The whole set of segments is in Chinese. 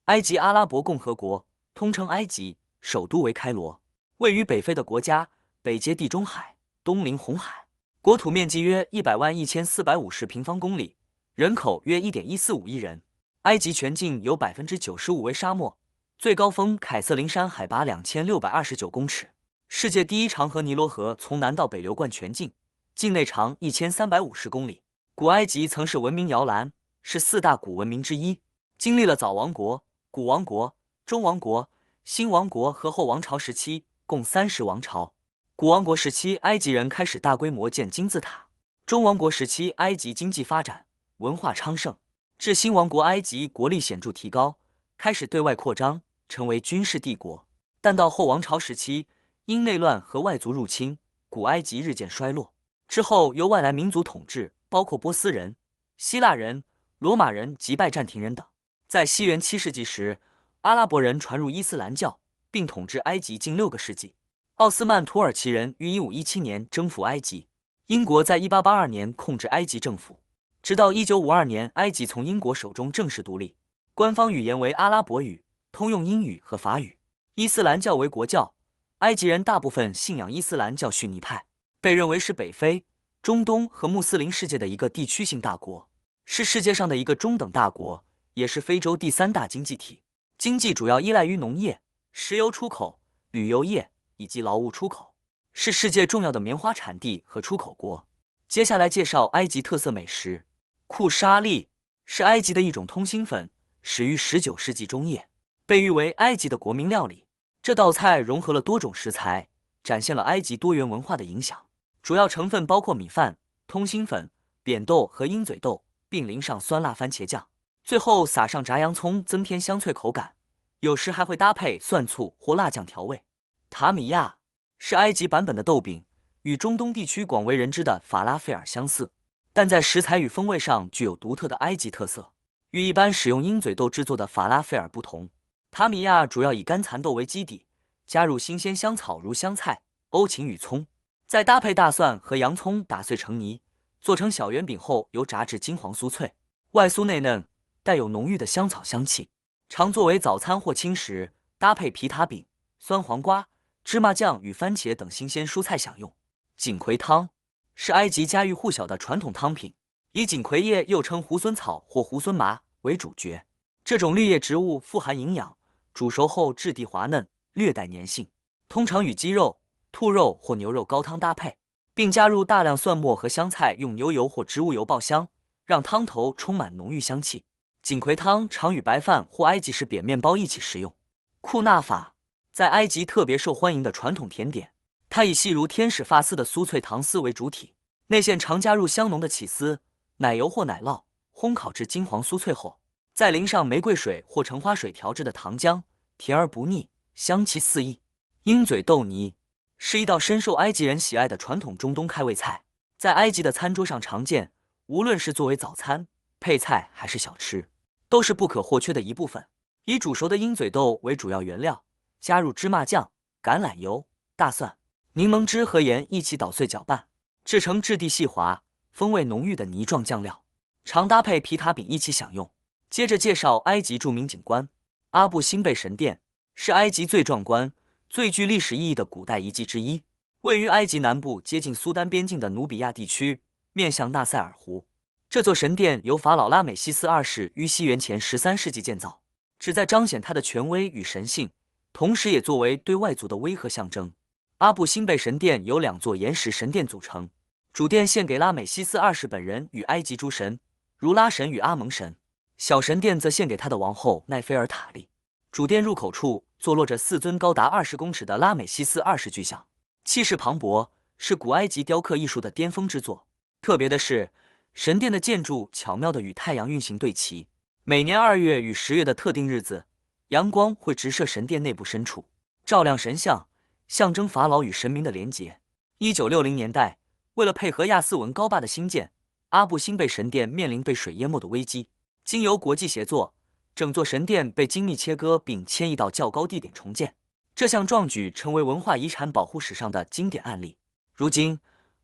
埃及阿拉伯共和国，通称埃及，首都为开罗，位于北非的国家，北接地中海，东临红海，国土面积约1001450平方公里，人口约1.145亿人。埃及全境有95%为沙漠，最高峰凯瑟琳山海拔2629公尺。世界第一长河尼罗河从南到北流贯全境，境内长1350公里。古埃及曾是文明摇篮，是4大古文明之一，经历了早王国、古王国、中王国、新王国和后王朝时期，共30王朝。古王国时期，埃及人开始大规模建金字塔；中王国时期，埃及经济发展，文化昌盛；至新王国，埃及国力显著提高，开始对外扩张，成为军事帝国。但到后王朝时期，因内乱和外族入侵，古埃及日渐衰落。之后由外来民族统治，包括波斯人、希腊人、罗马人及拜占庭人等。在西元7世纪时，阿拉伯人传入伊斯兰教，并统治埃及近6个世纪。奥斯曼土耳其人于1517年征服埃及，英国在1882年控制埃及政府，直到1952年，埃及从英国手中正式独立，官方语言为阿拉伯语，通用英语和法语。伊斯兰教为国教，埃及人大部分信仰伊斯兰教逊尼派，被认为是北非、中东和穆斯林世界的一个地区性大国，是世界上的一个中等大国，也是非洲第3大经济体。经济主要依赖于农业、石油出口、旅游业以及劳务出口，是世界重要的棉花产地和出口国。接下来介绍埃及特色美食。库沙利是埃及的一种通心粉，始于19世纪中叶，被誉为埃及的国民料理。这道菜融合了多种食材，展现了埃及多元文化的影响。主要成分包括米饭、通心粉、扁豆和鹰嘴豆，并淋上酸辣番茄酱，最后撒上炸洋葱，增添香脆口感。有时还会搭配蒜醋或辣酱调味。塔米亚是埃及版本的豆饼，与中东地区广为人知的法拉费尔相似，但在食材与风味上具有独特的埃及特色。与一般使用鹰嘴豆制作的法拉费尔不同，塔米亚主要以干蚕豆为基底，加入新鲜香草如香菜、欧芹与葱，再搭配大蒜和洋葱打碎成泥，做成小圆饼后油炸至金黄酥脆，外酥内嫩，带有浓郁的香草香气。常作为早餐或轻食，搭配皮塔饼、酸黄瓜、芝麻酱与番茄等新鲜蔬菜享用。锦葵汤是埃及家喻户晓的传统汤品，以锦葵叶又称猢狲草或猢狲麻为主角。这种绿叶植物富含营养，煮熟后质地滑嫩，略带粘性，通常与鸡肉、兔肉或牛肉高汤搭配，并加入大量蒜末和香菜，用牛油或植物油爆香，让汤头充满浓郁香气。锦葵汤常与白饭或埃及式扁面包一起食用。库纳法在埃及特别受欢迎的传统甜点，它以细如天使发丝的酥脆糖丝为主体，内馅常加入香浓的起司、奶油或奶酪，烘烤至金黄酥脆后，再淋上玫瑰水或橙花水调制的糖浆，甜而不腻，香气四溢。鹰嘴豆泥是一道深受埃及人喜爱的传统中东开胃菜，在埃及的餐桌上常见，无论是作为早餐、配菜还是小吃，都是不可或缺的一部分。以煮熟的鹰嘴豆为主要原料，加入芝麻酱、橄榄油、大蒜、柠檬汁和盐一起捣碎搅拌，制成质地细滑、风味浓郁的泥状酱料，常搭配皮塔饼一起享用。接着介绍埃及著名景观。阿布辛贝神殿是埃及最壮观、最具历史意义的古代遗迹之一，位于埃及南部接近苏丹边境的努比亚地区，面向纳赛尔湖。这座神殿由法老拉美西斯二世于西元前13世纪建造，旨在彰显他的权威与神性，同时也作为对外族的威吓象征。阿布辛贝神殿由2座岩石神殿组成，主殿献给拉美西斯二世本人与埃及诸神，如拉神与阿蒙神；小神殿则献给他的王后奈菲尔塔利。主殿入口处坐落着4尊高达20公尺的拉美西斯二世巨像，气势磅礴，是古埃及雕刻艺术的巅峰之作。特别的是，神殿的建筑巧妙地与太阳运行对齐，每年2月与10月的特定日子，阳光会直射神殿内部深处，照亮神像，象征法老与神明的连结。1960年代，为了配合亚斯文高坝的兴建，阿布辛贝神殿面临被水淹没的危机。经由国际协作，整座神殿被精密切割并迁移到较高地点重建。这项壮举成为文化遗产保护史上的经典案例。如今，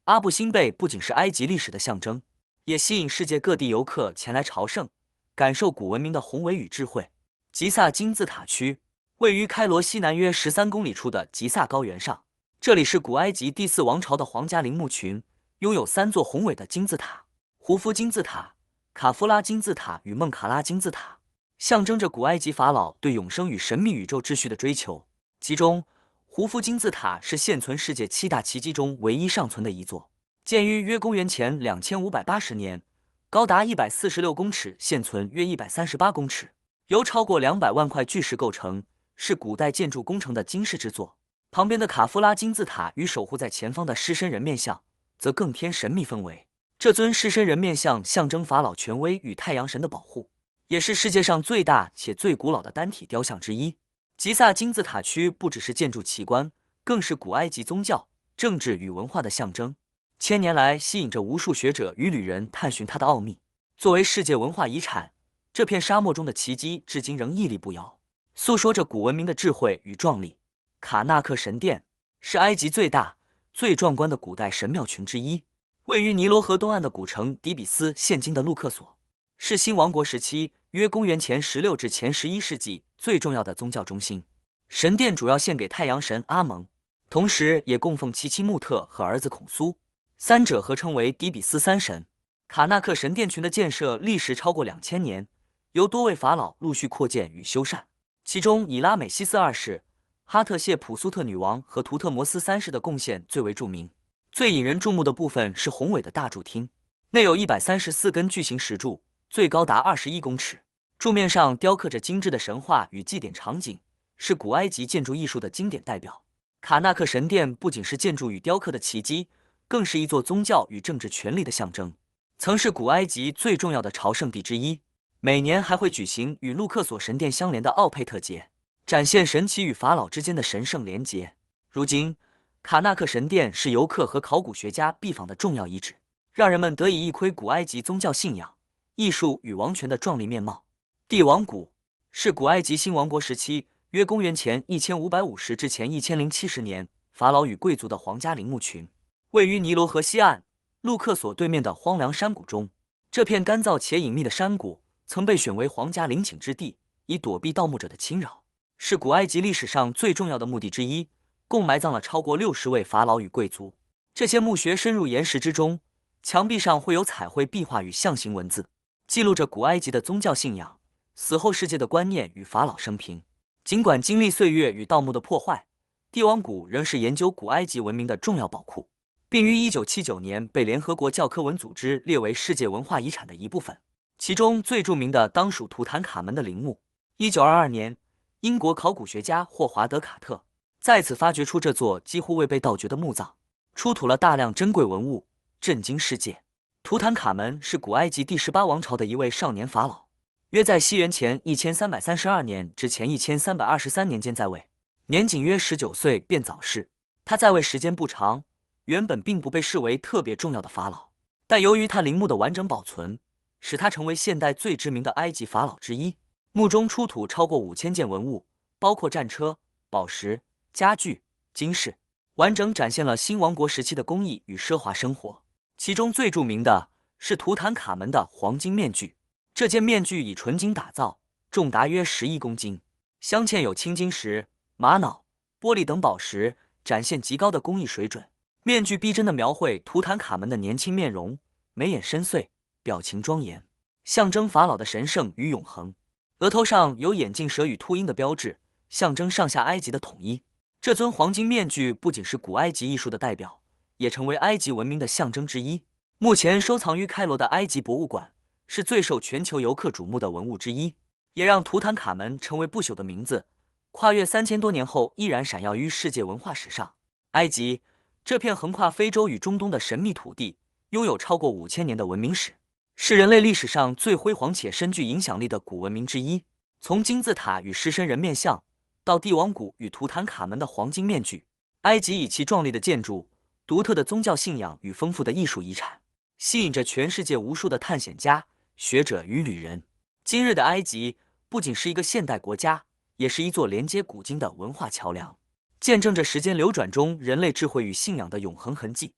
阿布辛贝不仅是埃及历史的象征，也吸引世界各地游客前来朝圣，感受古文明的宏伟与智慧。吉萨金字塔区位于开罗西南约13公里处的吉萨高原上，这里是古埃及第4王朝的皇家陵墓群，拥有3座宏伟的金字塔：胡夫金字塔、卡夫拉金字塔与孟卡拉金字塔，象征着古埃及法老对永生与神秘宇宙秩序的追求。其中，胡夫金字塔是现存世界7大奇迹中唯一尚存的一座，建于约公元前2580年，高达146公尺，现存约138公尺，由超过200万块巨石构成，是古代建筑工程的惊世之作。旁边的卡夫拉金字塔与守护在前方的狮身人面像，则更添神秘氛围。这尊狮身人面像象征法老权威与太阳神的保护，也是世界上最大且最古老的单体雕像之一。吉萨金字塔区不只是建筑奇观，更是古埃及宗教、政治与文化的象征。千年来，吸引着无数学者与旅人探寻它的奥秘。作为世界文化遗产，这片沙漠中的奇迹至今仍屹立不摇，诉说着古文明的智慧与壮丽。卡纳克神殿是埃及最大、最壮观的古代神庙群之一，位于尼罗河东岸的古城底比斯，现今的路克索，是新王国时期约公元前16至前11世纪最重要的宗教中心。神殿主要献给太阳神阿蒙，同时也供奉其妻穆特和儿子孔苏，三者合称为底比斯三神。卡纳克神殿群的建设历时超过2000年，由多位法老陆续扩建与修缮，其中以拉美西斯2世、哈特谢普苏特女王和图特摩斯3世的贡献最为著名。最引人注目的部分是宏伟的大柱厅，内有134根巨型石柱，最高达21公尺。柱面上雕刻着精致的神话与祭典场景，是古埃及建筑艺术的经典代表。卡纳克神殿不仅是建筑与雕刻的奇迹，更是一座宗教与政治权力的象征，曾是古埃及最重要的朝圣地之一。每年还会举行与路克索神殿相连的奥佩特节，展现神祇与法老之间的神圣连结。如今，卡纳克神殿是游客和考古学家必访的重要遗址，让人们得以一窥古埃及宗教信仰、艺术与王权的壮丽面貌。帝王谷是古埃及新王国时期约公元前1550至前1070年法老与贵族的皇家陵墓群，位于尼罗河西岸路克索对面的荒凉山谷中。这片干燥且隐秘的山谷曾被选为皇家陵寝之地，以躲避盗墓者的侵扰，是古埃及历史上最重要的墓地之一，共埋葬了超过60位法老与贵族。这些墓穴深入岩石之中，墙壁上会有彩绘壁画与象形文字，记录着古埃及的宗教信仰、死后世界的观念与法老生平。尽管经历岁月与盗墓的破坏，帝王谷仍是研究古埃及文明的重要宝库，并于1979年被联合国教科文组织列为世界文化遗产的一部分。其中最著名的当属图坦卡门的陵墓。1922年，英国考古学家霍华德·卡特在此发掘出这座几乎未被盗掘的墓葬，出土了大量珍贵文物，震惊世界。图坦卡门是古埃及第18王朝的一位少年法老，约在西元前1332年至前1323年间在位，年仅约19岁便早逝。他在位时间不长，原本并不被视为特别重要的法老，但由于他陵墓的完整保存，使他成为现代最知名的埃及法老之一。墓中出土超过5000件文物，包括战车、宝石、家具、金饰，完整展现了新王国时期的工艺与奢华生活。其中最著名的是图坦卡门的黄金面具，这件面具以纯金打造，重达约11公斤，镶嵌有青金石、玛瑙、玻璃等宝石，展现极高的工艺水准。面具逼真地描绘图坦卡门的年轻面容，眉眼深邃，表情庄严，象征法老的神圣与永恒。额头上有眼镜蛇与秃鹰的标志，象征上下埃及的统一。这尊黄金面具不仅是古埃及艺术的代表，也成为埃及文明的象征之一。目前收藏于开罗的埃及博物馆，是最受全球游客瞩目的文物之一，也让图坦卡门成为不朽的名字，跨越3000多年后依然闪耀于世界文化史上。埃及这片横跨非洲与中东的神秘土地，拥有超过5000年的文明史，是人类历史上最辉煌且深具影响力的古文明之一。从金字塔与狮身人面像，到帝王谷与图坦卡门的黄金面具，埃及以其壮丽的建筑、独特的宗教信仰与丰富的艺术遗产，吸引着全世界无数的探险家、学者与旅人。今日的埃及不仅是一个现代国家，也是一座连接古今的文化桥梁，见证着时间流转中人类智慧与信仰的永恒痕迹。